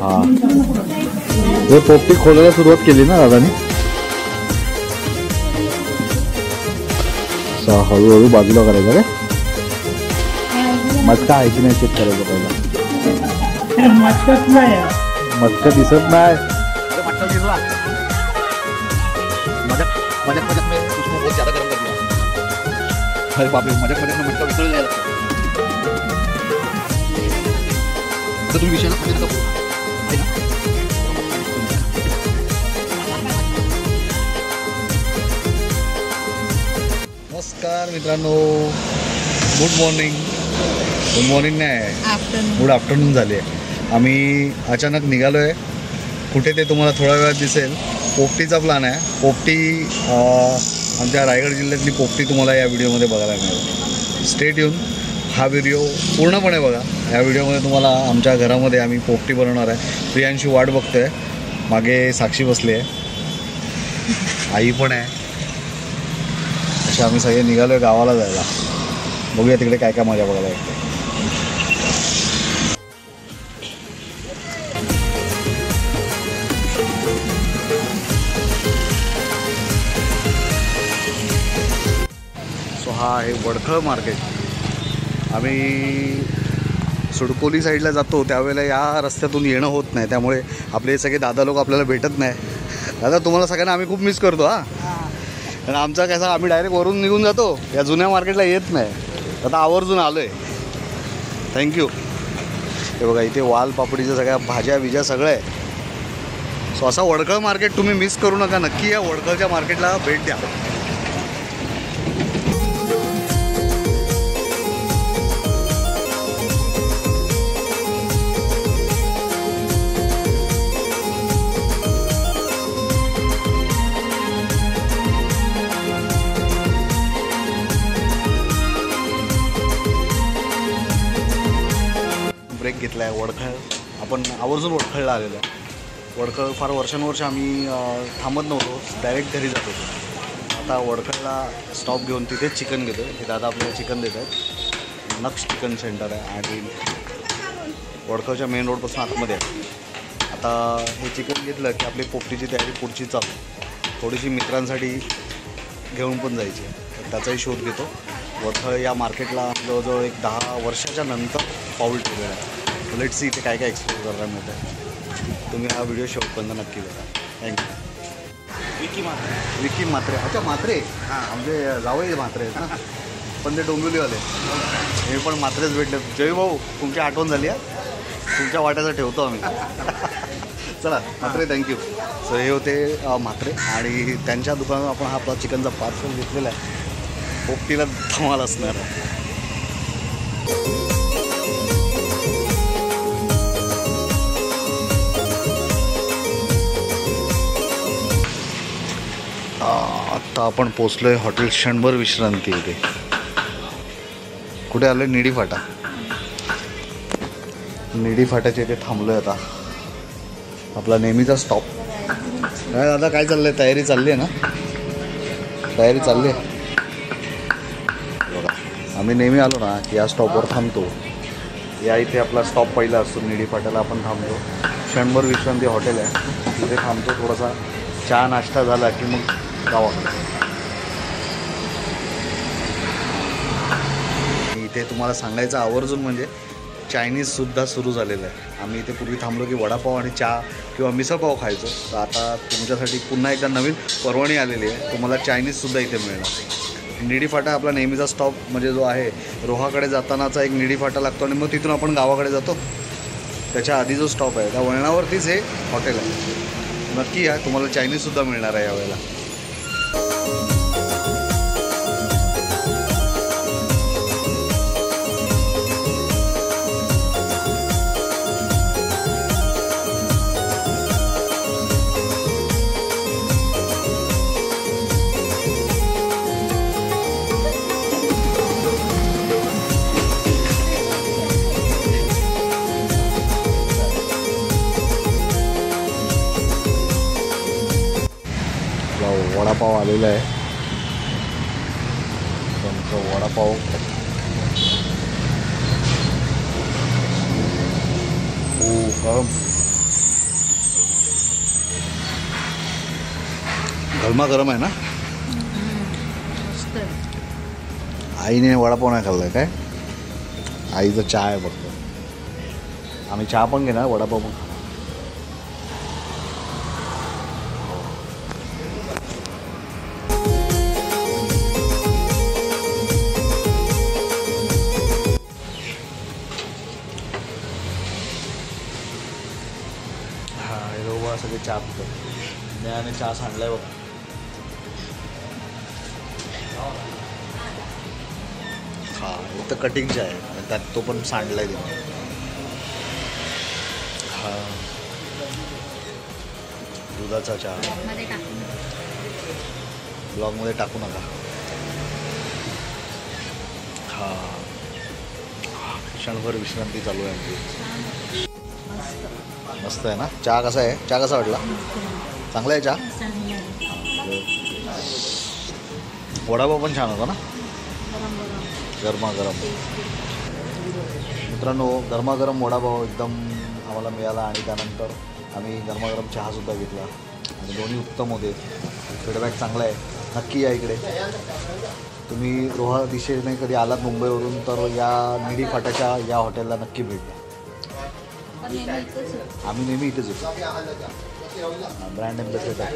हा हे पोपटी खोलायला सुरुवात केली ना दादानी. हळूहळू बाजूला करायचं रे. मटका आहे की नाही चेक करायचं पहिला. मटका दिसत नाही. अरे बापरे, मजाक मजाक में मटका विसरला जायला तर तुम्ही विषयाला म्हणजे नको आहे ना. नमस्कार मित्रांनो, गुड मॉर्निंग. गुड मॉर्निंग नाही, गुड आफ्टरनून झाली आहे. आम्ही अचानक निघालो आहे कुठे ते तुम्हाला थोड्या वेळात दिसेल. पोपटीचा प्लॅन आहे. पोपटी आमच्या रायगड जिल्ह्यातली पोपटी तुम्हाला या व्हिडिओमध्ये बघायला मिळेल. स्टेट येऊन हा व्हिडिओ पूर्णपणे बघा. या व्हिडिओमध्ये तुम्हाला आमच्या घरामध्ये आम्ही पोपटी बनवणार आहे. प्रियांशी वाट बघतो आहे, मागे साक्षी बसली आहे, आई पण आहे. असे आम्ही सगळे निघालो आहे गावाला जायला. बघूया तिकडे काय काय मजा बघायला येते. हा आहे वडखळ मार्केट. आम्ही सुडकोली साईडला जातो त्यावेळेला या रस्त्यातून येणं होत नाही, त्यामुळे आपले सगळे दादा लोक आपल्याला भेटत नाही. दादा तुम्हाला सगळ्यांना आम्ही खूप मिस करतो. आणि आमचा कसं आम्ही डायरेक्ट वरून निघून जातो, या जुन्या मार्केटला येत नाही. आता आवर्जून आलो आहे. थँक्यू. हे बघा इथे वाल पापडीच्या सगळ्या भाज्या बिज्या सगळं आहे. सो असा वडखळ मार्केट तुम्ही मिस करू नका. नक्की या वडखळच्या मार्केटला भेट द्या. ब्रेक घेतला आहे. वडखळ आपण आवर्जून वडखळला आलेलो आहे. वडखळ फार वर्षानुवर्ष आम्ही थांबत नव्हतो, डायरेक्ट घरी जात होतो. आता वडखळला स्टॉप घेऊन तिथेच चिकन घेतो. हे दादा आपल्याला चिकन देत आहेत. नक्ष चिकन सेंटर आहे आणि वडखळच्या मेन रोडपासून आतमध्ये आहे. आता हे चिकन घेतलं की आपली पोपटीची तयारी पुढची चालू. थोडीशी मित्रांसाठी घेऊन पण जायची, त्याचाही शोध घेतो. वडखळ या मार्केटला जवळजवळ एक 10 वर्षाच्या नंतर पाऊल ठेवलेलं आहे. लेट्स सी इथे काय काय एक्सप्लोर करायला मिळतं आहे. तुम्ही हा व्हिडिओ शेवटपर्यंत नक्की बघा. थँक्यू. विकी म्हात्रे. अच्छा म्हात्रे, हां आमचे जावई म्हात्रे आहेत ना, पण ते डोंबिवलीवाले. हे पण म्हात्रेच भेटले. जय भाऊ तुमची आठवण झाली आहे, तुमच्या वाट्याचं ठेवतो आम्ही. चला म्हात्रे, थँक्यू. सो हे होते म्हात्रे आणि त्यांच्या दुकानात आपण हा आपला चिकनचा पार्सल घेतलेला आहे. पोपटीला धमाल असणार आहे. आता आपण पोचलो आहे हॉटेल क्षणभर विश्रांती. इथे कुठे आलं? निडी फाटा. निडी फाट्याच्या इथे थांबलो आहे आता. आपला नेहमीचा स्टॉप. काय दादा काय चाललं आहे? तयारी चालली आहे ना? तयारी चालली आहे. बघा आम्ही नेहमी आलो ना की या स्टॉपवर थांबतो. या इथे आपला स्टॉप पहिला असतो. निडी फाट्याला आपण थांबतो. क्षणभर विश्रांती हॉटेल आहे, तिथे थांबतो. थोडासा चहा नाश्ता झाला की मग गावाकडे. इथे तुम्हाला सांगायचं आवर्जून म्हणजे चायनीजसुद्धा सुरू झालेलं आहे. आम्ही इथे पूर्वी थांबलो की वडापाव आणि चहा किंवा मिसळपाव खायचो. तर आता तुमच्यासाठी पुन्हा एकदा नवीन पर्वणी आलेली आहे. तुम्हाला चायनीजसुद्धा इथे मिळणार. निडी फाटा आपला नेहमीचा स्टॉप म्हणजे जो आहे, रोहाकडे जातानाचा एक निडी फाटा लागतो आणि मग तिथून आपण गावाकडे जातो. त्याच्या आधी जो स्टॉप आहे त्या वळणावरतीच हे हॉटेल आहे. नक्की या, तुम्हाला चायनीजसुद्धा मिळणार आहे यावेळेला. वडापाव आलेला आहे. तुमचं वडापाव गरम. गरमागरम आहे ना. आईने वडापाव नाही खाल्लाय काय. आईचा चहा आहे फक्त. आम्ही चहा पण घेणार, वडापाव पण खाणार. हा हे दोघं सगळे चहा पितात. ज्ञाने चहा सांडलाय बघा. हा इथं कटिंग चहा आहे, त्यात तो पण सांडलाय तिथे. हा दुधाचा चहा ब्लॉगमध्ये टाकू नका. हा क्षणभर विश्रांती चालू आहे आमची. मस्त आहे ना चहा. कसा आहे चहा, कसा वाटला? चांगला आहे चहा. वडापाव पण छान होता ना, गरमागरम. मित्रांनो गरमागरम वडापाव एकदम आम्हाला मिळाला आणि त्यानंतर आम्ही गरमागरम चहासुद्धा घेतला आणि दोन्ही उत्तम होते. फीडबॅक चांगला आहे. नक्की या इकडे. तुम्ही रोहा दिशेने कधी आलात मुंबईवरून तर या निडी फाट्याच्या या हॉटेलला नक्की भेट द्या. आम्ही नेहमी इथेच येतो. ब्रँड एम्बेसेडर आहे.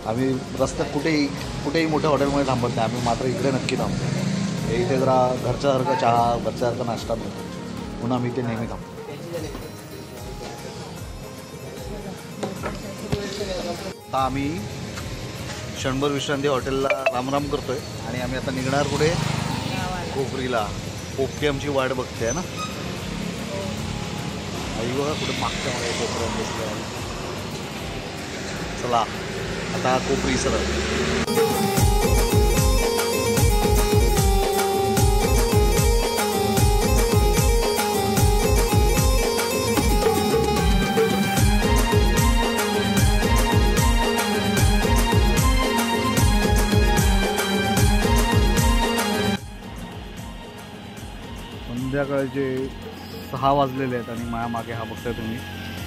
आम्ही रस्त्यात कुठेही मोठ्या हॉटेलमध्ये थांबत नाही. आम्ही मात्र इकडे नक्की थांबतो. इथे जरा घरच्यासारखा चहा, घरच्यासारखा नाश्ता मिळतो म्हणून आम्ही इथे नेहमी थांबतो. आता आम्ही क्षणभर विश्रांती हॉटेलला रामराम करतोय आणि आम्ही आता निघणार कुठे? कोपरीला. पोपटी आमची वाट बघते आहे ना. आई बघा कुठे मागच्या मध्ये कोपऱ्यात बसले. चला आता कोपरी सरळ. संध्याकाळचे 6 वाजलेले आहेत आणि माझ्या मागे हा बघताय तुम्ही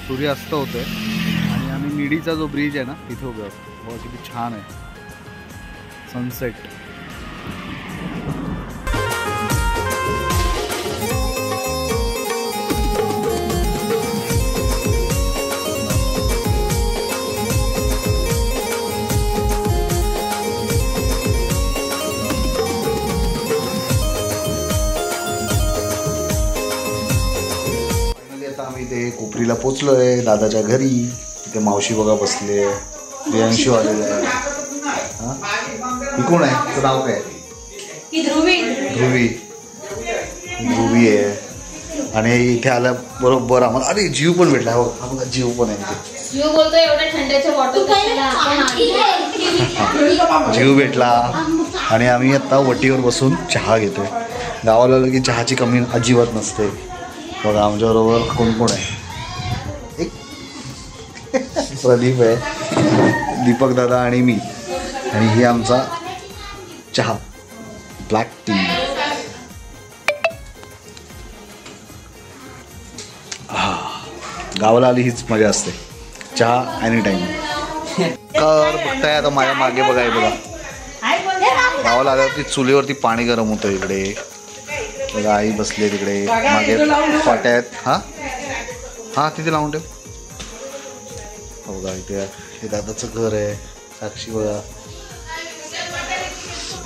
सूर्यास्त होतोय आणि आम्ही निडीचा जो ब्रिज आहे ना तिथे उभे आहोत. बघा किती छान आहे सनसेट. इथे कोपरीला पोचलोय दादाच्या घरी. इथे मावशी बघा बसले. प्रियांशू आलेला आहे. ही कोण आहे? तुझं नाव काय? ध्रुवी. ध्रुवी आहे. आणि इथे आल्या बरोबर आम्हाला अरे जीव पण भेटला. हो हा बघा जीव पण आहे. जीव भेटला आणि आम्ही आता वटीवर बसून चहा घेतोय. गावाला आलं की चहाची कमी अजिबात नसते. बघा आमच्याबरोबर कोण कोण आहे? एक प्रदीप आहे, दीपक दादा आणि मी. आणि ही आमचा चहा ब्लॅक टी. गावाला आली हीच मजा असते. चहा एनी टाईम. कर बघताय आता माझ्या मागे बघाय बघा. गावाला आल्यावरती चुलीवरती पाणी गरम होतं इकडे. बघा आई बसले तिकडे मागे फाट्यात. हां तिथे लावून ठेव. बघा इथे हे दादाचं घर आहे. साक्षी बघा.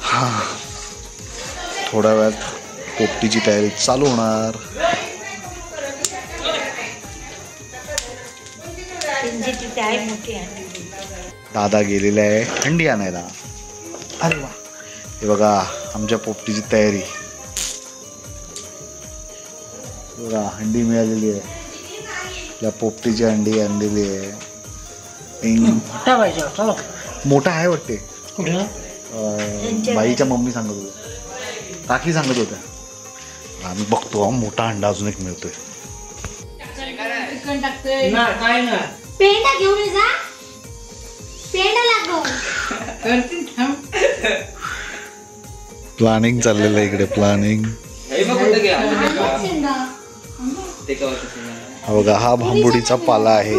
हां थोड्या वेळात पोपटीची तयारी चालू होणार. दादा गेलेला आहे हंडी आणायला. अरे वा. हे बघा आमच्या पोपटीची तयारी. बघा हंडी मिळालेली आहे. आपल्या पोपटीची हंडी आणलेली आहे. मोठा आहे वाटते. बाईच्या मम्मी सांगत होत्या, काकी सांगत होत्या. आम्ही बघतो मोठा अंडा अजून एक मिळतोय. प्लॅनिंग चाललेलं आहे इकडे. प्लॅनिंग. बघा हा भांबुडीचा पाला आहे.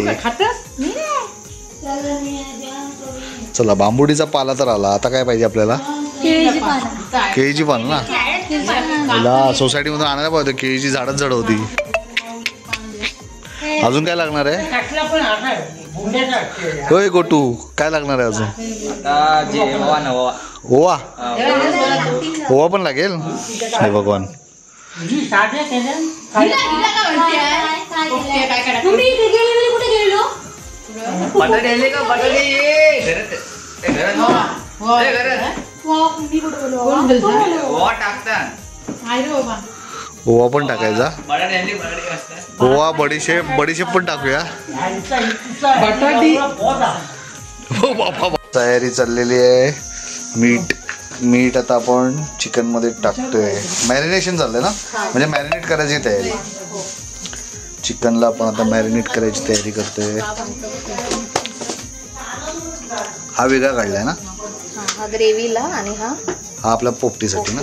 चला बांबुडीचा पाला तर आला. आता काय पाहिजे आपल्याला? केळीची पानं ना. मला सोसायटीमधून आणायला पाहिजे. केळीची झाडच झाड होती. अजून काय लागणार आहे? होय गोटू, काय लागणार आहे अजून? ओवा. ओवा पण लागेल. हे भगवान. ओवा पण टाकायचा. ओवा, बडीशेप पण टाकूया. तयारी चाललेली आहे. मीठ आता आपण चिकन मध्ये टाकतोय. मॅरिनेशन चाललंय ना, म्हणजे मॅरिनेट करायची तयारी. चिकनला आपण आता मॅरिनेट करायची तयारी करतोय. हा वेगळा काढलाय ना, हा ग्रेव्हीला आणि हा आपल्या पोपटीसाठी ना.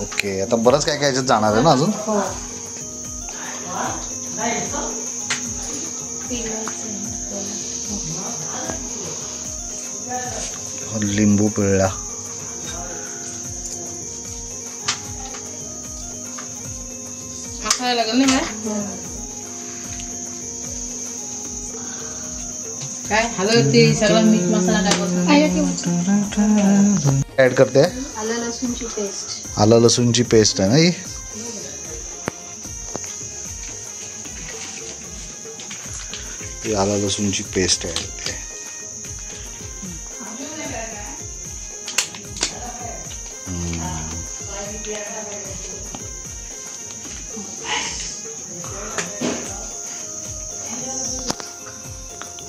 ओके, आता बरंच काय काय जाणार आहे ना अजून. लिंबू पिळला. काय हलवते सगळं मीठ मसाला ऍड करते. आलं लसूणची पेस्ट. आलं लसूणची पेस्ट आहे ना ही. आलं लसूणची पेस्ट ऍड होते.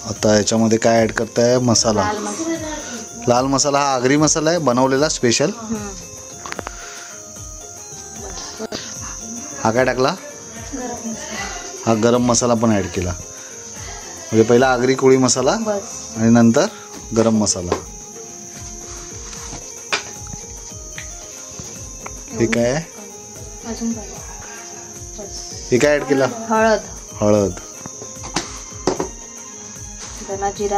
आता याच्यामध्ये काय ऍड करताय? मसाला. लाल मसाला हा आगरी मसाला आहे, बनवलेला स्पेशल. हा काय टाकला? हा गरम मसाला पण ऍड केला. म्हणजे पहिला आगरी कोळी मसाला आणि नंतर गरम मसाला. हे काय आहे? हे काय ऍड केला? हळद. धना जिरा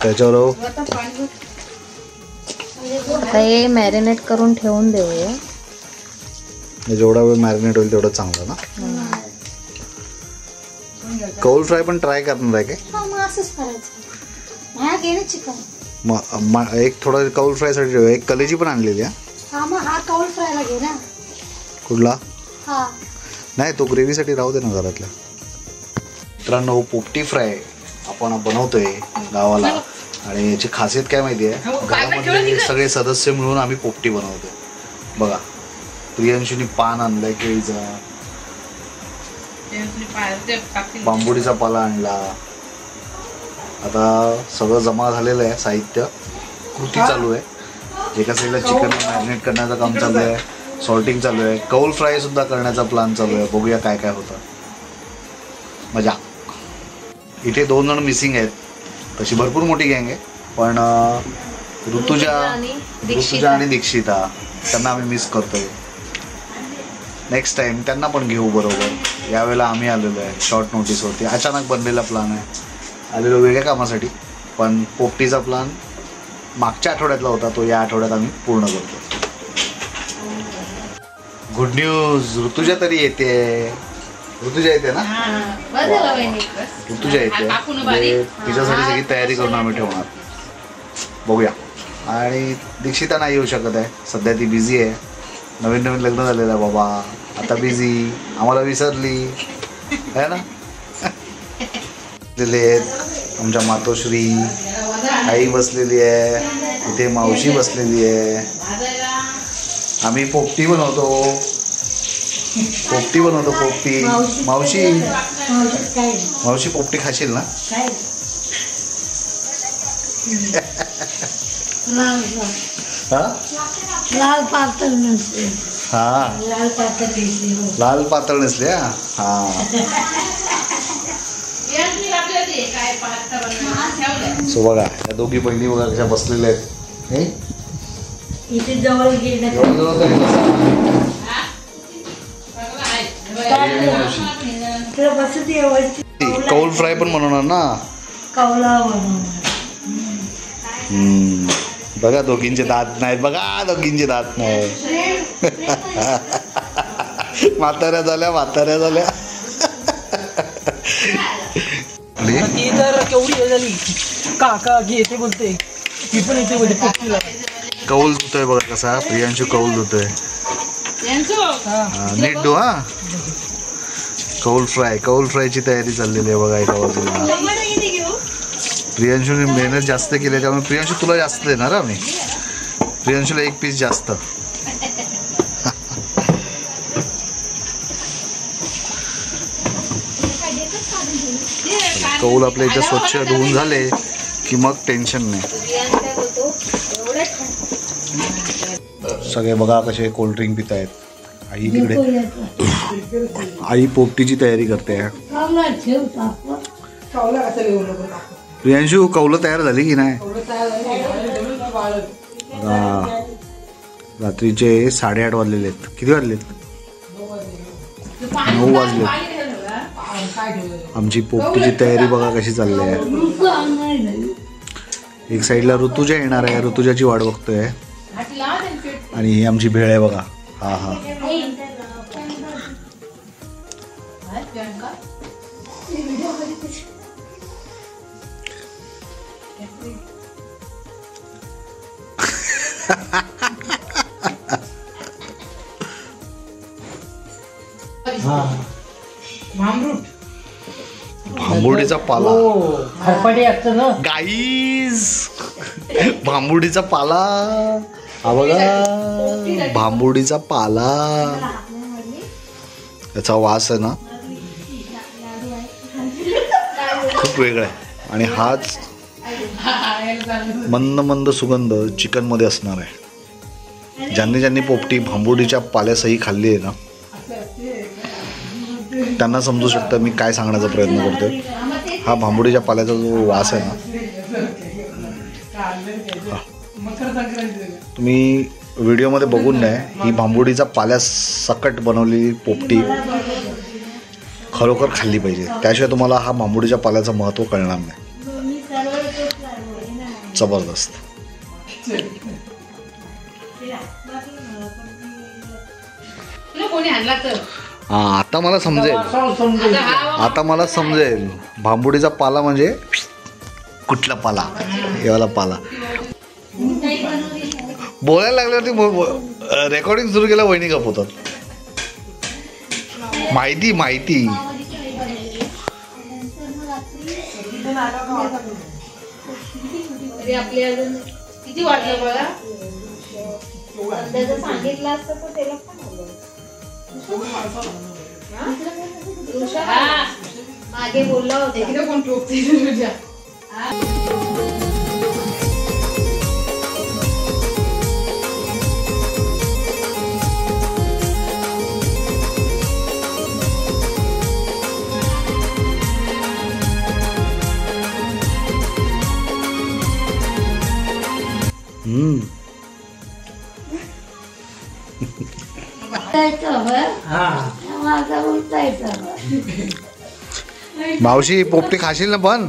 त्याच्यावर आता हे मॅरिनेट करून ठेवून देऊया. जेवढा वेळ मॅरिनेट होईल तेवढं चांगलं ना. कौल फ्राय पण ट्राय करणार आहे काय? एक थोडं कौल फ्राय साठी एक कलेजी पण आणलेली आहे. कुठला? नाही, तो ग्रेव्ही साठी राहू दे ना घरातल्या. मित्रांनो, पोपटी फ्राय आपण बनवतोय गावाला. आणि याची खासियत काय माहिती आहे? घरामधले सगळे सदस्य मिळून आम्ही पोपटी बनवतो. बघा, प्रियांशूनी पान आणलाय केळीचा, बांबुडीचा पाला आणला. आता सगळं जमा झालेलं आहे साहित्य. कृती चालू आहे. एका साईडला चिकन मॅरिनेट करण्याचं काम चालू आहे, सॉल्टिंग चालू आहे, कौल फ्राय सुद्धा करण्याचा प्लॅन चालू आहे. बघूया काय काय होतं. मजा. इथे 2 जण मिसिंग आहेत. तशी भरपूर मोठी गँग आहे, पण ऋतुजा आणि दीक्षिता त्यांना आम्ही मिस करतोय. नेक्स्ट टाइम त्यांना पण घेऊ बरोबर. यावेळेला आम्ही आलेलो आहे शॉर्ट नोटीसवरती. अचानक बनलेला प्लॅन आहे. आलेलो वेगळ्या कामासाठी, पण पोपटीचा प्लॅन मागच्या आठवड्यातला होता, तो या आठवड्यात आम्ही पूर्ण करतो. गुड न्यूज, ऋतुजा तरी येते. ऋतुजा येते ना. ऋतुजा येते म्हणजे तिच्यासाठी सगळी तयारी करून आम्ही ठेवणार. बघूया. आणि दीक्षिता नाही येऊ शकत आहे सध्या, ती बिझी आहे. नवीन लग्न झालेलं आहे बाबा, आता बिझी. आम्हाला विसरली आहे ना. आमच्या मातोश्री आई बसलेली आहे, इथे मावशी बसलेली आहे. आम्ही पोपटी बनवतो. पोपटी. मावशी पोपटी खाशील ना? हा लाल पातळ केसरी हो. लाल पातळ नेसले हा. यांनी आपल्याला ते काय पास्ता बनवून ठेवलं. सो बघा या दोघी बहिणी बघा कशा बसलेल्या आहेत. हे? इथे जवळ गेलं जवळ तरी बसा. कौल फ्राय पण बनवणार ना. कौला बघा दोघींचे दात नाहीत. बघा दोघींचे दात नाही. म्हाताऱ्या झाल्या. ती तर केवढी वेळ झाली काका की येते बोलते ती पण येते बोलते पोपटीला. कौल धुतोय बघा कसा. प्रियांशू कौल धुतोय. नीट धु हा. कौल फ्रायची तयारी चाललेली आहे बघा एका बाजूला. प्रियांशूने मेहनत जास्त केली त्यामुळे प्रियांशू तुला जास्त देणार आम्ही. प्रियांशूला एक पीस जास्त. कौल आपल्या इथे स्वच्छ धुवून झाले की मग टेन्शन नाही. सगळे बघा कसे कोल्ड्रिंक पित आहेत. आई तिकडे आई पोपटीची तयारी करते. प्रियांशू कौलं तयार झाली की नाही. रात्रीचे 8:30 वाजलेले आहेत. किती वाजलेत. 9 वाजले. आमची पोपटीची तयारी बघा कशी चालली आहे. एक साईडला ऋतुजा येणार आहे. ऋतुजाची वाट बघतोय. आणि ही आमची भेळ आहे बघा. हा भांबुडीचा पाला. गाईज भांबुडीचा पाला हा बघा. भांबुडीचा पाला याचा वास आहे ना खूप वेगळा आहे. आणि हाच मंद सुगंध चिकन मध्ये असणार आहे. ज्यांनी पोपटी भांबुडीच्या पाल्यासही खाल्ली आहे ना त्यांना समजू शकतं मी काय सांगण्याचा प्रयत्न करतोय. हा भांबुडीच्या पाल्याचा जो वास आहे ना तुम्ही व्हिडिओमध्ये बघून नाही. ही भांबुडीचा पाल्या सकट बनवलेली पोपटी खरोखर खाल्ली पाहिजे. त्याशिवाय तुम्हाला हा भांबुडीच्या पाल्याचं महत्त्व कळणार नाही. जबरदस्त. हा आता मला समजेल भांबुडीचा पाला म्हणजे कुठला पाला. यावाला पाला बोलायला लागल्यावरती रेकॉर्डिंग सुरू केलं वहिनी गपवतात. माहिती किती वाटलं बघा. सांगितलं असतं तर त्याला मागे बोलला होता कोण टोकते. मावशी पोपटी खाशील ना. पण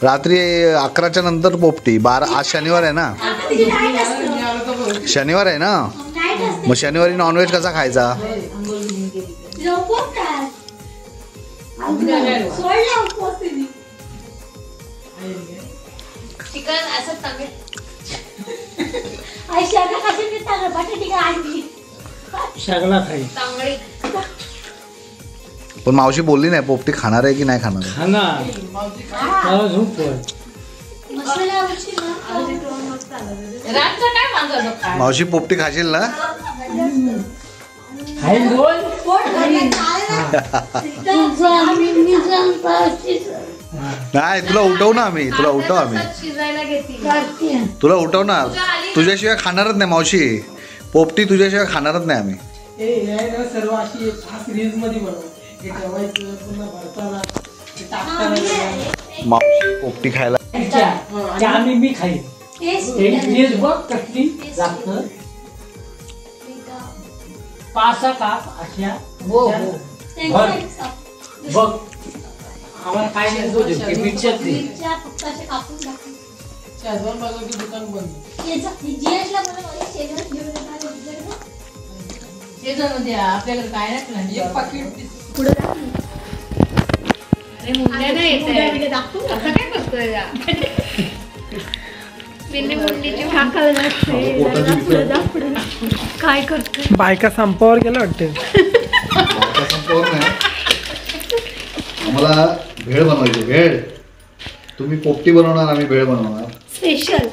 रात्री 11च्या नंतर पोपटी. 12 आज शनिवार आहे ना. मग शनिवारी नॉनव्हेज कसा खायचा. चिकन असं पण मावशी बोलली नाही पोपटी खाणार आहे की नाही खाणार. मावशी पोपटी खाशील ना. नाही तुला उठव ना आम्ही. तुला उठवणार. तुझ्याशिवाय खाणारच नाही मावशी. पोपटी तुझ्याशिवाय खाणारच नाही आम्ही. हे आहे ना सर्व अशी सिरीज मध्ये बनव. हे ठेवायचं पुन्हा भरताना ते टाकताना मावशी पोपटी खायला ते आम्ही मी खाईन. एक बघ कट्टी लागतं 5 काप अशा. हो भर बघ आम्हाला काय नाही मिरच्या फक्त असे कापून टाकून शेजवान बघा की दुकान बंद. शेजारमध्ये आपल्याकडे काय नाही एक पाकिट अरे मुंड्या नाही येत दाखवू असं काय करतोय या? बिन्नी मुंडीची भाकल काय करतोय बायका संपावर गेला वाटते. बायका संपवत नाही. आम्हाला भेळ बनवायची. भेळ तुम्ही पोपटी बनवणार, आम्ही भेळ बनवणार. स्पेशल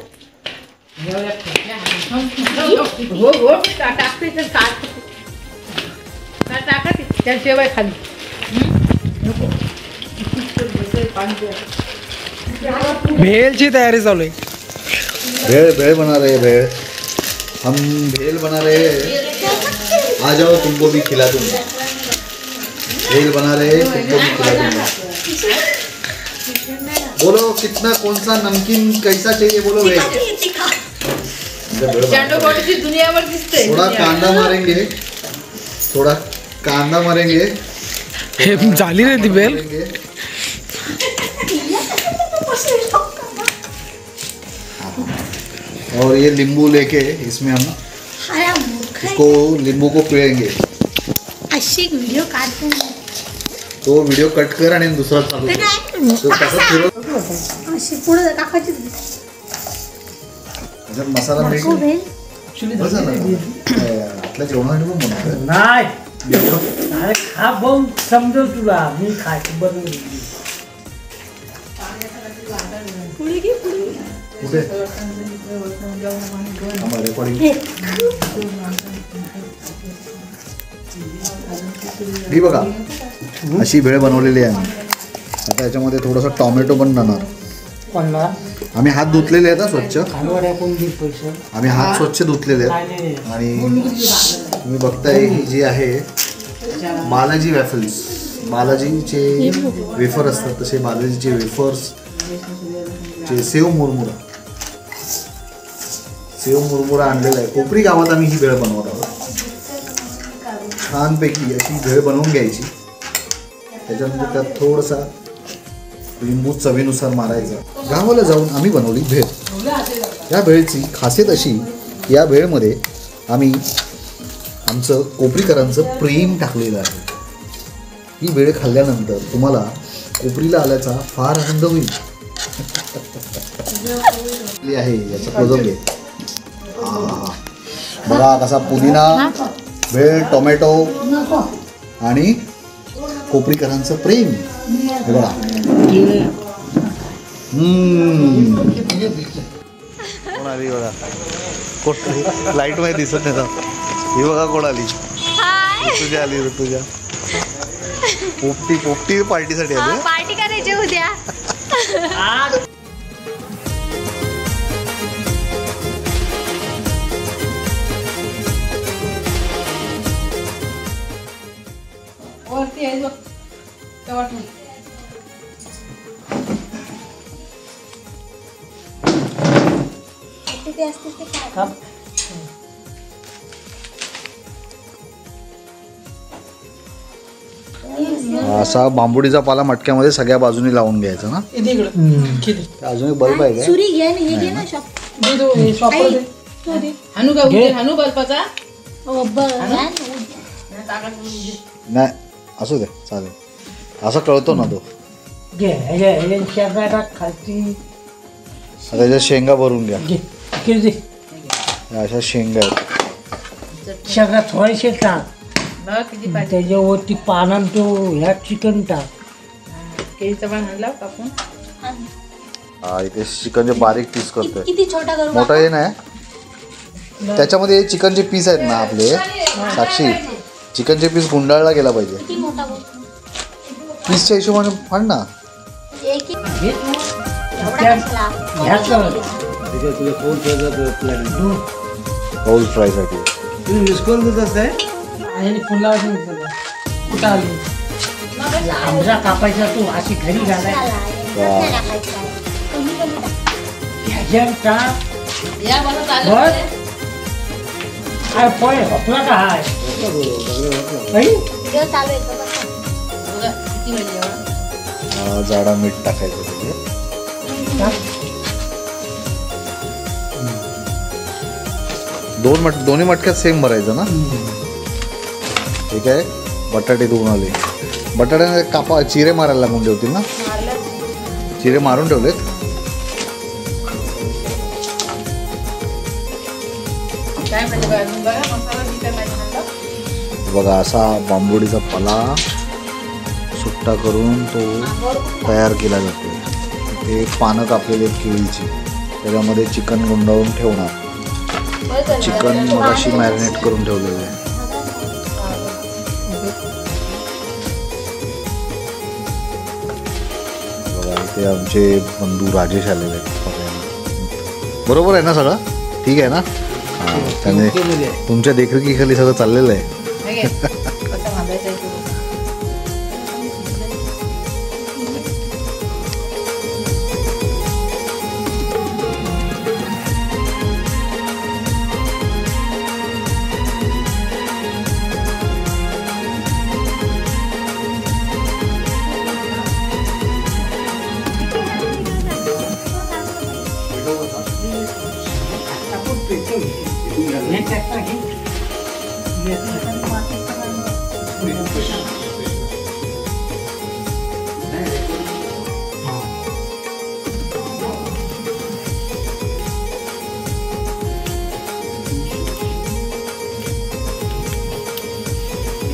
हो हो टाकते तर टाका त्याशिवाय खाली भेलची तयारी चालू आहे. भेळ भेळ बना रहे हैं, भेळ. हम भेल बना रहे हैं. आ जाओ तुमको भी खिला दूंगा. भेल बना रहे हैं, तुमको भी खिला दूंगा. बोलो कितना कौन सा नमकीन कैसा चाहिए बोलो. भेल चांडोबाची दुनियावर दिसते. थोड़ा कांदा मारेंगे, थोड़ा कांदा मारेंगे. हे झाली रे ती भेल. और ये नींबू लेके इसमें हम इसको नींबू को पिळेंगे. अशी व्हिडिओ काढतो तो व्हिडिओ कट कर आणि दुसरा चालू कर. तो तसंच फिरव. अशी पुढे टाकायची जर मसाला मीठ बस झालं. आपल्या जेवणासाठी पण बनवलं नाही अरे खा बघ समजव तुला. मी खायची बनवून कुठे रेकॉर्डिंग ही बघा. अशी भेळ बनवलेली आहे आम्ही. आता याच्यामध्ये थोडंसं टॉमॅटो पण जाणार. पन्नास आम्ही हात धुतलेले आहेत स्वच्छ. खानवड्या कोण देईल पैसे. आम्ही हात स्वच्छ धुतलेले आहेत. आणि तुम्ही बघताय ही जी आहे बालाजी वॅफल्स. बालाजीचे वेफर असतात तसे बालाजीचे वेफर्स चे सेव मुरमुरा आणलेला आहे. कोपरी गावात आम्ही ही भेळ बनवत आहोत. छानपैकी अशी भेळ बनवून घ्यायची. त्याच्यानंतर त्यात थोडासा लिंबू चवीनुसार मारायचा. गावाला जाऊन आम्ही बनवली भेळ. या भेळची खासियत अशी, या भेळमध्ये आम्ही आमचं कोपरीकरांचं प्रेम टाकलेलं आहे. ही भेळ खाल्ल्यानंतर तुम्हाला कोपरीला आल्याचा फार आनंद होईल. आहे याचं प्रोजेक्ट आहे. बघा कसा पुदिना, भेळ, टोमॅटो आणि कोपरीकरांचं प्रेम. हे बघा. कोण आली बघा. कोण लाईट मध्ये दिसत नाही. ही बघा कोण आली. ऋतुजा आली. ऋतुजा पोपटी पार्टीसाठी आली. पार्टी करायची उद्या. वरती आहे बघ तेव्हा ते असते ते काय असा बांबुडीचा पाला मटक्यामध्ये सगळ्या बाजूनी लावून घ्यायचा ना. अजून एक बल्ब आहे का. सुरी घे ना. हे घे ना हानू का उद्या हानू बल्पाचा नाही असू दे चालेल. असं कळतो ना तो. खालची आता त्याच्या शेंगा भरून घ्या. किती अशा शेंगा आहेत. सगळ्यात थोडेसे टाक. बघ किती पाहिजे. त्याच्यावरती पानान तो ह्या चिकन टाक. केळीचा पण आणला कापून. हा इथे चिकनचे बारीक पीस करतोय. किती छोटा करू. मोठा हे नाही. त्याच्यामध्ये चिकनचे पीस आहेत ना आपले. साक्षी चिकनचे पीस गुंडाळला गेला पाहिजे. किती मोठा करू. पीसच्या हिशोबाने फाड ना. एक होल फ्रायसाठी विस्कून देत असते आणि फुल लावायचं म्हटलं कुठं आली आमचा कापायचा तू अशी घरी घालायचा ह्याच्या या मला चालू बस. काय पोय आपला का हाय बाई? व्हिडिओ चालू आहे बघा किती वेळ एवढं जाडा मीठ टाकायचं त्याच्यात. दोन्ही मटक्यात सेम भरायचं ना. ठीक आहे. बटाटे धुवून आले. बटाट्याने कापा चिरे मारायला लागून ठेवतील ना. चिरे मारून ठेवलेत. काय म्हणजे बघा मसाला मी काय माहिती नव्हतं. बघा असा बांबोडीचा पला सुट्टा करून तो तयार केला जातो. ते पानं कापलेली आहेत केळीची. त्याच्यामध्ये चिकन गुंडाळून ठेवणार. चिकन मगाशी मॅरिनेट करून ठेवलेलं आहे. बघा इथे आमचे बंधू राजेश आलेले आहेत. बरोबर आहे ना सगळं ठीक आहे ना. हां त्याने तुमच्या देखरेखीखाली सगळं चाललेलं आहे. कसं बांधायचं आहे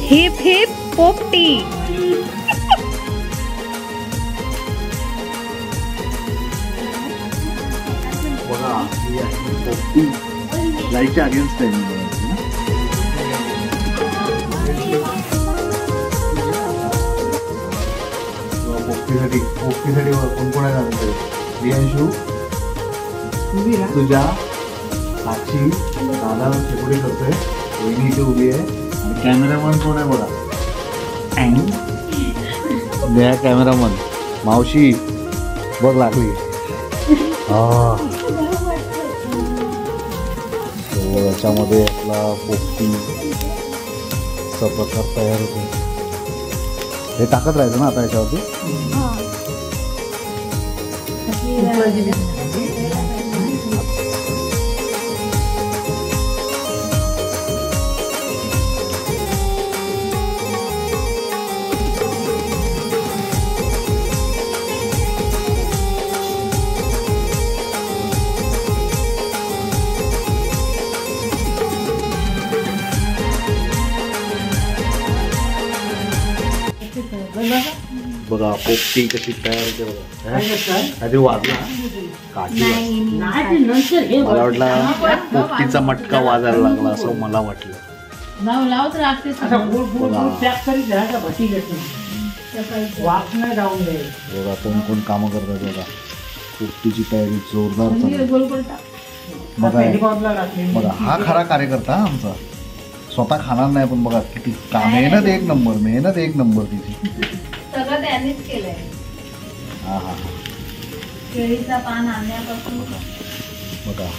हिप हिप पोपटी. बघा ही आहे पोपटी. लाईटच्या अगेन्स्ट आहे ना. पोपटीसाठी कोण कोण आहे आमचे. प्रियांशू तुझ्या साक्षी दादा शेकोडी करतोय. वहिनी इथे उभी आहे. आणि कॅमेरामन कोण आहे बघा. कॅमेरामन मावशी बघ लागली. याच्यामध्ये आपला पोपटीचा प्रकार तयार होतो. हे टाकत राहायचं ना आता याच्यावरती. बघा पोपटी कशी तयार होते बघा. काहीतरी वाजला काठी. मला वाटलं पोपटीचा मटका वाजायला लागला असं मला वाटलं. लावत राहते वाफ नाही जाऊन दे. बघा कोण कोण कामं करतात बघा. पोपटीची तयारी जोरदार चालू. बघा हा खरा कार्यकर्ता आमचा. स्वतः खाणार नाही पण बघा किती मेहनत एक नंबर तिची. सगळं त्यांनीच केलंय. हा हा केळीचा पान आणण्यापासून बघा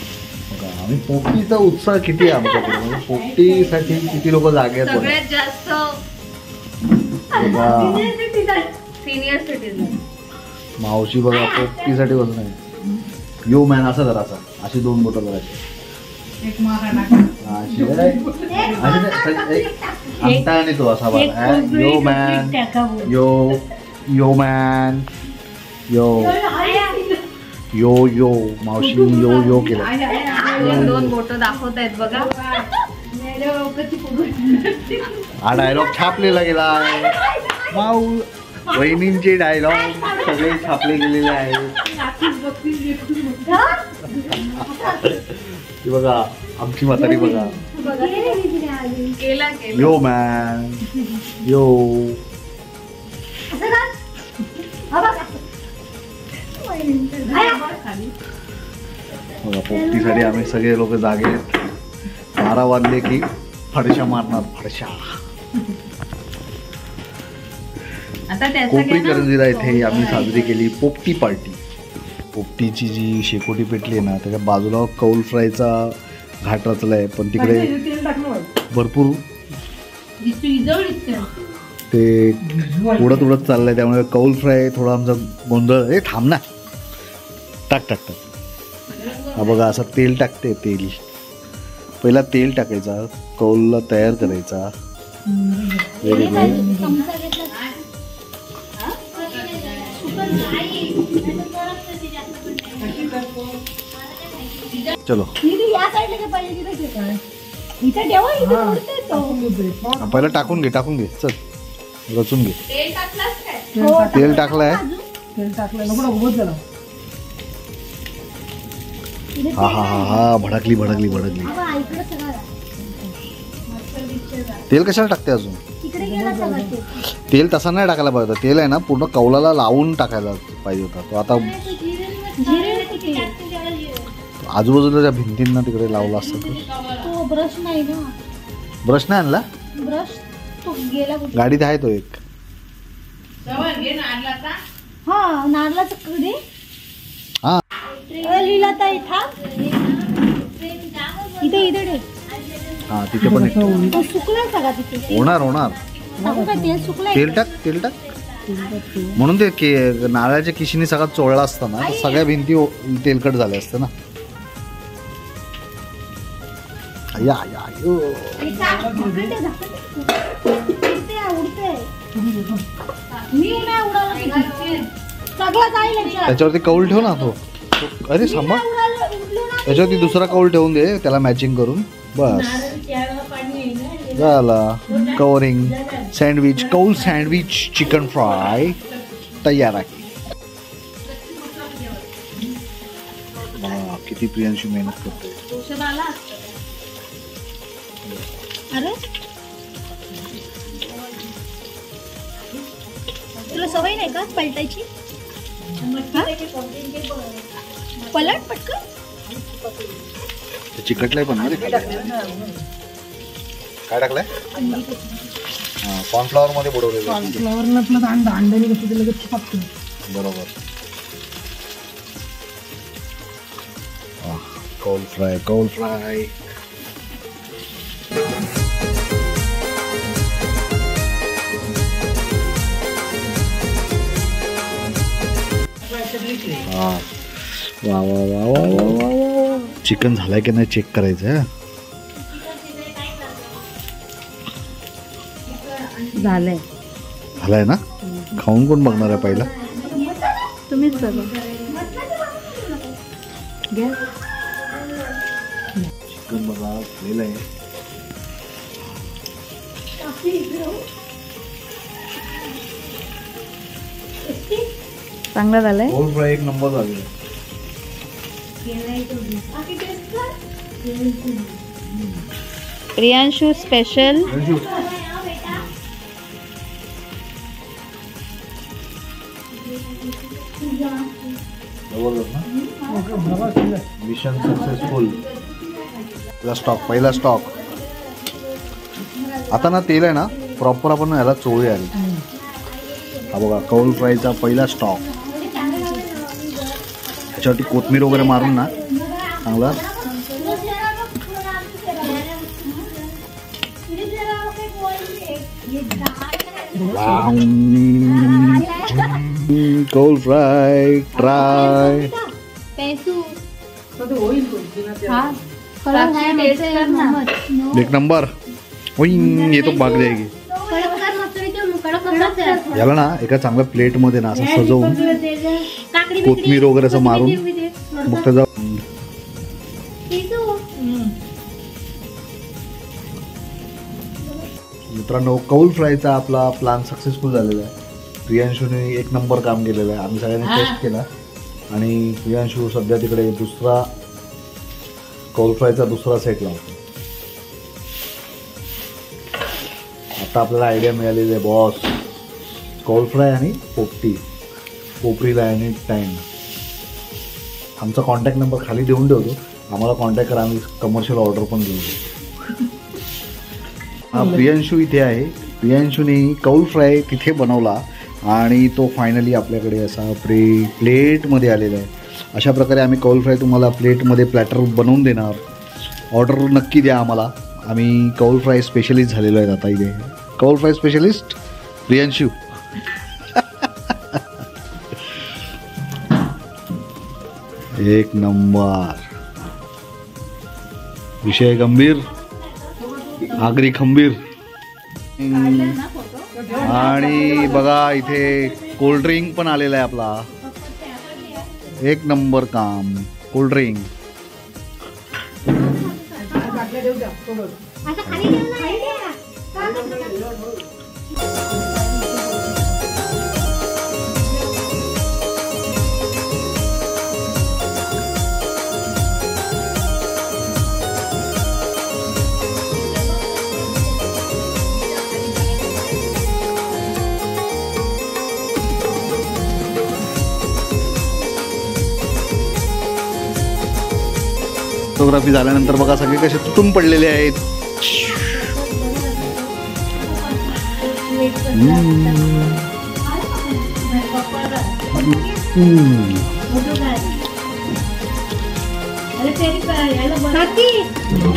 बघा आम्ही पोपटीचा उत्साह किती आहे आमच्याकडे. म्हणजे पोपटीसाठी किती लोक जागे आहेत बघा. सगळ्यात जास्त बघा सिनियर सिटीजन. मावशी बघा पोपटीसाठी बसणार आहे. यो मॅन असं जरा अशी 2 बोटं करायची. अंगठा आणि तो असा बघा. यो मॅन यो मॅन यो मावशी यो केलं. 2 बोटं दाखवत आहेत बघा. हा डायलॉग छापलेला गेला आहे. माऊ वहिनींचे डायलॉग सगळे छापले गेलेले आहेत. बघा आमची म्हातारी बघा. यो मॅन यो. बघा पोपटीसाठी आम्ही सगळे लोक जागे आहेत. 12 वाजले की फडशा मारणार फडशा. आता त्याचा कोपरी करंजीला इथे आम्ही साजरी केली पोपटी पार्टी. पोपटीची जी शेकोटी पेटली आहे ना त्याच्या बाजूला कौल फ्रायचा घाट रचलाय, पण तिकडे तेल टाकलं बाई. भरपूर दिसतो ते उडत उडत चाललंय, त्यामुळे कौल फ्राय थोडा आमचा गोंधळ. ए थांब ना, टाक टाक टाक. हा बघा असं तेल टाकते. तेल पहिला तेल टाकायचा, कौलला तयार करायचा. Very good. चलो पहिला टाकून घे चल, रचून घे. तेल टाकलंय. तेल टाकलं नको नको बहुत झालं. हा हा हा हा भडकली. तेल कशाला टाकते अजून? तेल तसा नाही टाकायला पाहिजे. तेल आहे ना पूर्ण कौलाला लावून टाकायला पाहिजे होता तो. आता आजूबाजूच्या भिंतींना तिकडे लावला असतं. ब्रश नाही ना, ब्रश नाही आणला? ब्रश तो गेला कुठे? गाडीत आहे तो एक. हा नारळाचं कडी. हा लिहिला तर इथे ठेव. हा तिथे पण एक. तो सुकलाय सगळा तिथे. होणार टाकू का तेल? सुकलाय. तेल टाक. म्हणून ते नारळाच्या किशीने सगळा चोळला असता ना, सगळ्या भिंती तेलकट झाल्या असत्या ना. या या त्याच्यावरती कौल ठेव ना तो. अरे सांभाळ, त्याच्यावरती दुसरा कौल ठेवून दे त्याला मॅचिंग करून. बस झाला. कवरिंग सँडविच, कौल सँडविच चिकन फ्राय तयार आहे. किती प्रियांशी मेहनत करते. अरे तुला सवय नाही का पलटायची? पलट पटकन. चिकटलंय पण ना. काय टाकलंय? कॉर्नफ्लॉवर मध्ये बुडवलेलं. कॉर्नफ्लॉवर नसलं तर अंड्याने कसं ते लगेच चिपकतं. बरोबर. कौल फ्राय. वा वा वा वा वा वा. चिकन झालंय की नाही चेक करायचं. झालंय ना. खाऊन कोण बघणार आहे पहिला? तुम्हीच बघा. चिकन बघा झालेलं आहे. चांगला झालाय. कौल फ्राय एक नंबर झालेला. प्रियांशू स्पेशल. Mission successful. पहिला स्टॉक. आता ना तेल आहे ना प्रॉपर आपण याला चोळी आली. हा बघा कौल फ्रायचा पहिला स्टॉक. त्याच्यावरती कोथमीर वगैरे मारून ना चांगला. कौल फ्राय ट्राय. एक नंबर. ये तो भाग जाएगी. याला ना एका चांगल्या प्लेट मध्ये ना असं सजवून कोथमीर वगैरे असं मारून मग त्याचा. मित्रांनो कौल फ्रायचा आपला प्लॅन सक्सेसफुल झालेला आहे. प्रियांशूने एक नंबर काम केलेलं आहे. आम्ही सगळ्यांनी टेस्ट केला आणि प्रियांशू सध्या तिकडे दुसरा कौल फ्रायचा दुसरा सेट लावतो. आता आपल्याला आयडिया मिळालेली आहे बॉस. कौल फ्राय आणि पोपरीला एनी टाईम. आमचा कॉन्टॅक्ट नंबर खाली देऊन ठेवतो. आम्हाला कॉन्टॅक्ट करा, आम्ही कमर्शियल ऑर्डर पण देऊ. हा प्रियांशू इथे आहे. प्रियांशूने कौल फ्राय तिथे बनवला आणि तो फायनली आपल्याकडे असा प्लेटमध्ये आलेला आहे. अशा प्रकारे आम्ही कौल फ्राय तुम्हाला प्लेटमध्ये प्लॅटर बनवून देणार. ऑर्डर नक्की द्या आम्हाला. आम्ही कौल फ्राय स्पेशलिस्ट झालेलो आहेत आता इथे. कौल फ्राय स्पेशलिस्ट प्रियांशू. एक नंबर. विषय गंभीर, आगरी खंबीर. आणि बघा इथे कोल्ड्रिंक पण आलेला आहे आपला. एक नंबर काम. कोल्ड्रिंक फोटोग्राफी झाल्यानंतर बघा सगळे कसे तुटून पडलेले आहेत.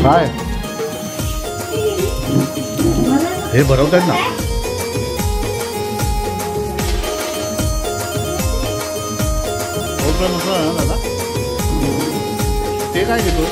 काय हे भरवतात ना. दादा ते काय घेतो.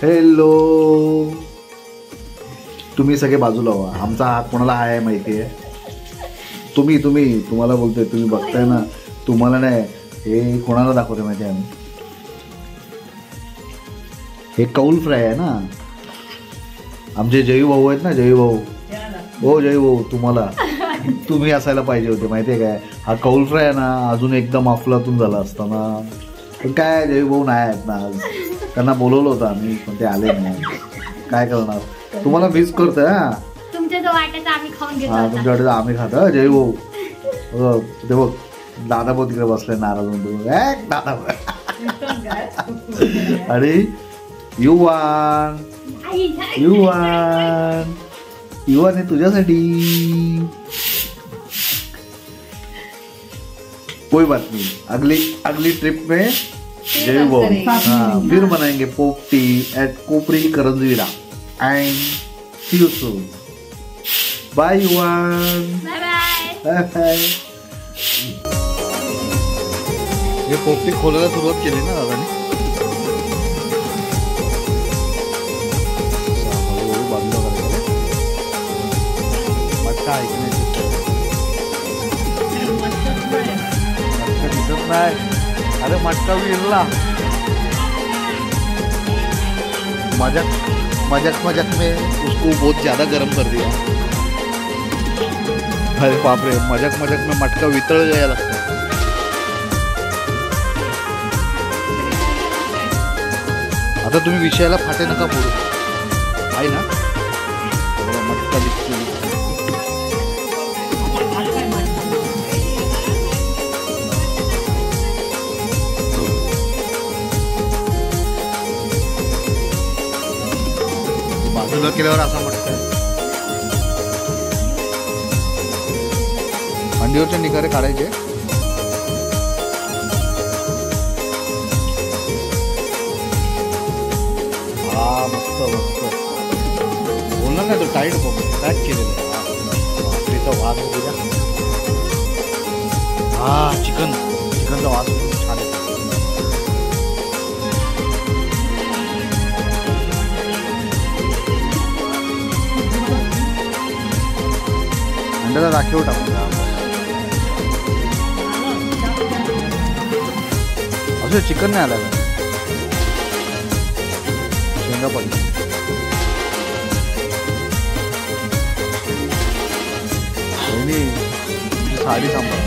हॅलो, तुम्ही सगळे बाजूला व्हा. आमचा हात कोणाला आहे माहिती आहे. तुम्हाला बोलतोय. तुम्ही बघताय ना. तुम्हाला नाही, हे कोणाला दाखवते माहिती आहे. आम्ही हे कौल फ्राय आहे ना. आमचे जयू भाऊ आहेत ना. जयू भाऊ, हो जयू भाऊ, तुम्ही असायला पाहिजे होते माहिती आहे काय. हा कौल फ्राय आहे ना, अजून एकदम अफलातून झाला असताना. पण काय जयू भाऊ नाही आहेत ना आज. त्यांना बोलवलं होतं आम्ही पण ते आले नाही. काय करणार. तुम्हाला मिस करतोय. हा तुमच्या जो वाटायचं आम्ही खाऊन घेतो. हा तुमच्या वाटेचं आम्ही खातो. जय भाऊ ते बघ दादा भाऊ तिकडे बसले नाराज म्हणतो. दादा आणि युवान आहे तुझ्यासाठी. कोई बात नहीं. अगली ट्रिप में जय भाऊ. हाँ फिर बनाएंगे popti at Kopri Karanjvira. And see you soon. Bye Yuvan. Bye bye. हे पोपटी खोलायला सुरुवात केली ना दादाने. बाजूला मटका दिसत नाही. अरे मटका विरला. मजाक में उसको बहुत ज़्यादा गर्म कर दिया. अरे बाप रे, मजाक में मटका वितळ गया लगता. आता तुम्ही विषयाला फाटे नका फोडू. आहे ना मटका दिसतो. बाजूला केल्यावर असा मटका. अंडीवरचे निखारे काढायचे. हा मस्त बोलणार नाही तो. टाईट पॅक केलेलं आहे. भाकरीचा वास वगैरे. हा चिकनचा वास छान आहे. अंड्याला राखीवर टाकून कसं चिकन नाही आलं का शेंगा पाणी साडी सांभाळ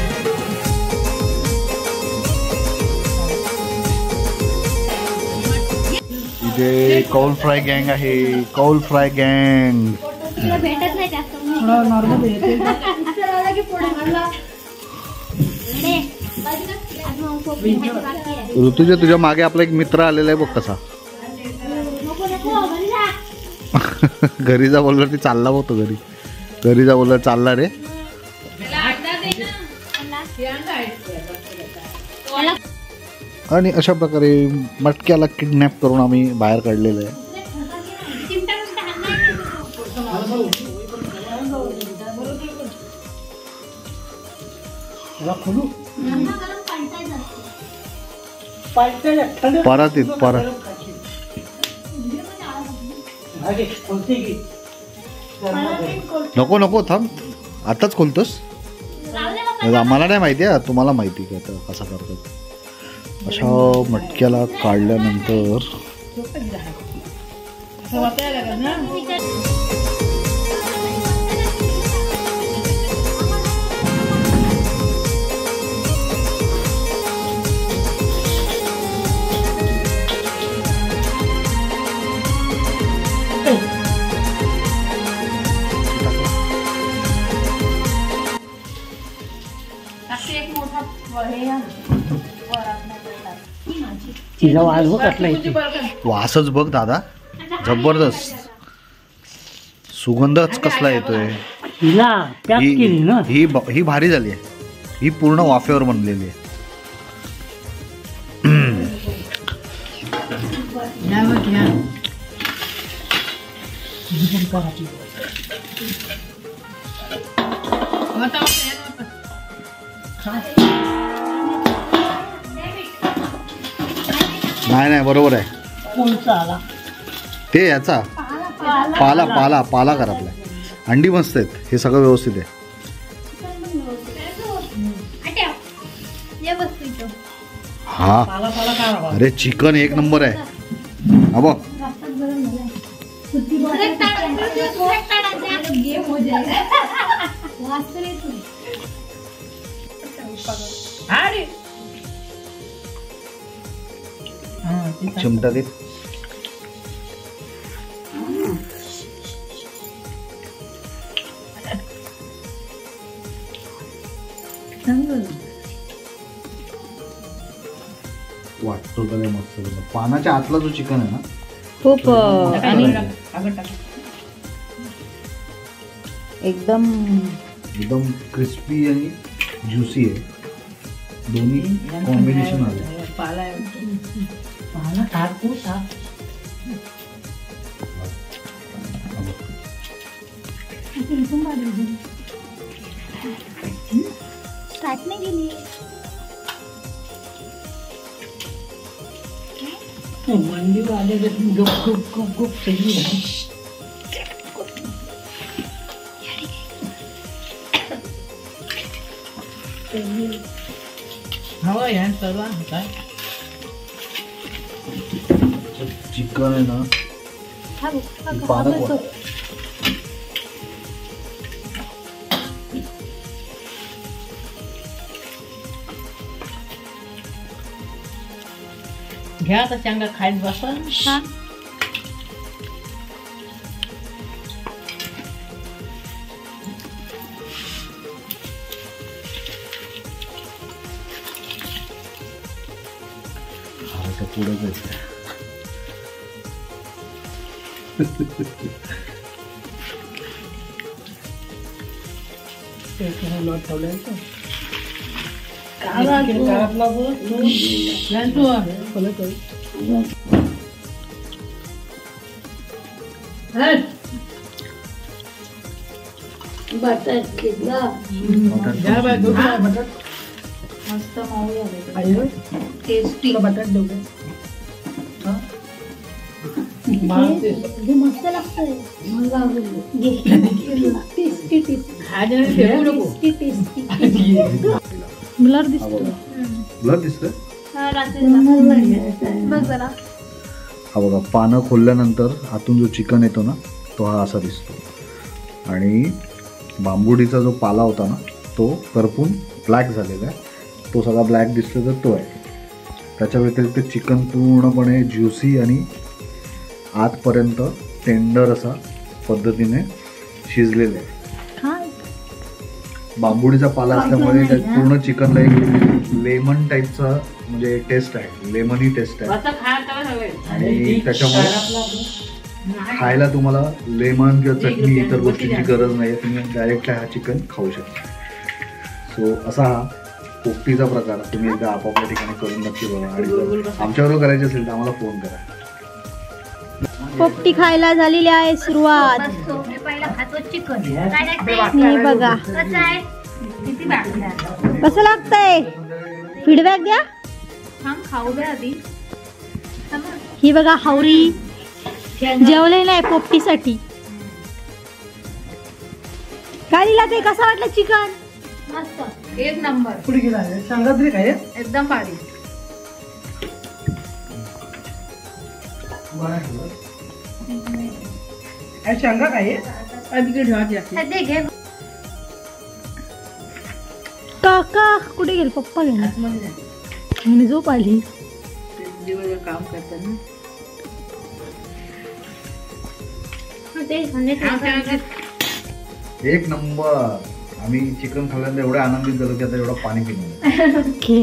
इथे कौल फ्राय गँग आहे कौल फ्राय गँग तुला भेटत नाही जास्त नॉर्मल येते ऋतूच्या तुझ्या मागे आपला एक मित्र आलेला आहे बघ कसा घरी जा बोलला ती चालला होतो घरी जा बोलला चालला रे आणि अशा प्रकारे मटक्याला किडनॅप करून आम्ही बाहेर काढलेलं आहे परत नको नको थांब आताच खोलतोस आम्हाला नाही माहिती आहे तुम्हाला माहिती का आता कसा करतात अशा मटक्याला काढल्यानंतर तिला वाज बघ कसला येते वासच बघ दादा जबरदस्त सुगंधच कसला येतोय तिला पॅक केली ना ही भारी झाली आहे ही पूर्ण वाफेवर बनलेली आहे नाही बरोबर आहे ते याचा पाला करा आपला अंडी मस्त आहेत हे सगळं व्यवस्थित आहे हा अरे चिकन एक नंबर आहे हा बघ चिमटा दे वाटतो तर मस्त पानाच्या आतला जो चिकन आहे ना खूप आणि एकदम क्रिस्पी आणि ज्युसी आहे दोन्ही कॉम्बिनेशन आले स्टार्ट नाही गेली मंडी वाले खूप सही है हवा यार सर्व काय चिकन आहे ना पालक घ्या तर चांगला खायला बसा हा पुढे लॉट ठेवलं मस्त माऊ आले टेस्टी बटाट देऊ मस्त लागतंय टेस्टी टेस्टी ब्लर दिसतो ब्लर दिसतोय हा रात्रीचा बघ जरा. हा बघा, पानं खोलल्यानंतर आतून जो चिकन येतो ना तो हा असा दिसतो आणि बांबुडीचा जो पाला होता ना तो करपून ब्लॅक झालेला आहे. तो सगळा ब्लॅक दिसतो तर तो आहे. त्याच्या व्यतिरिक्त चिकन पूर्णपणे ज्युसी आणि आतपर्यंत टेंडर असा पद्धतीने शिजलेलं आहे. बांबुडीचा पाला असल्यामुळे त्यात पूर्ण चिकनला एक लेमन टाईपचा म्हणजे टेस्ट आहे, लेमनी टेस्ट आहे. आणि त्याच्यामुळे खायला तुम्हाला लेमन किंवा चटणी इतर गोष्टींची गरज नाही. तुम्ही डायरेक्ट हा चिकन खाऊ शकता. सो असा हा पोपटीचा प्रकार तुम्ही एकदा आपापल्या ठिकाणी करून नक्की बघा. आणि जर आमच्याबरोबर करायचे असेल तर आम्हाला फोन करा. पोपटी खायला झालेली आहे सुरुवात. मी पहिला खातो चिकन. काय लागतंय? हे बघा कसं आहे? किती बाटल्या? कसं लागतंय, फीडबॅक द्या. थांब खाऊ दे आधी. ही बघा हावरी जेवलेलं आहे पोपटीसाठी. काय दिला ते, कसं वाटलं चिकन? मस्त एक नंबर. पुढे गेला सांगा तरी काय एकदम भारी. सांगा काय सध्या घे. काका कुठे गेले, पप्पा गेले, झोप आली. काम करतात ना. एक नंबर. आम्ही चिकन खाल्ल्यानंतर एवढे आनंदित झालो की आता एवढं पाणी पिणार. ओके.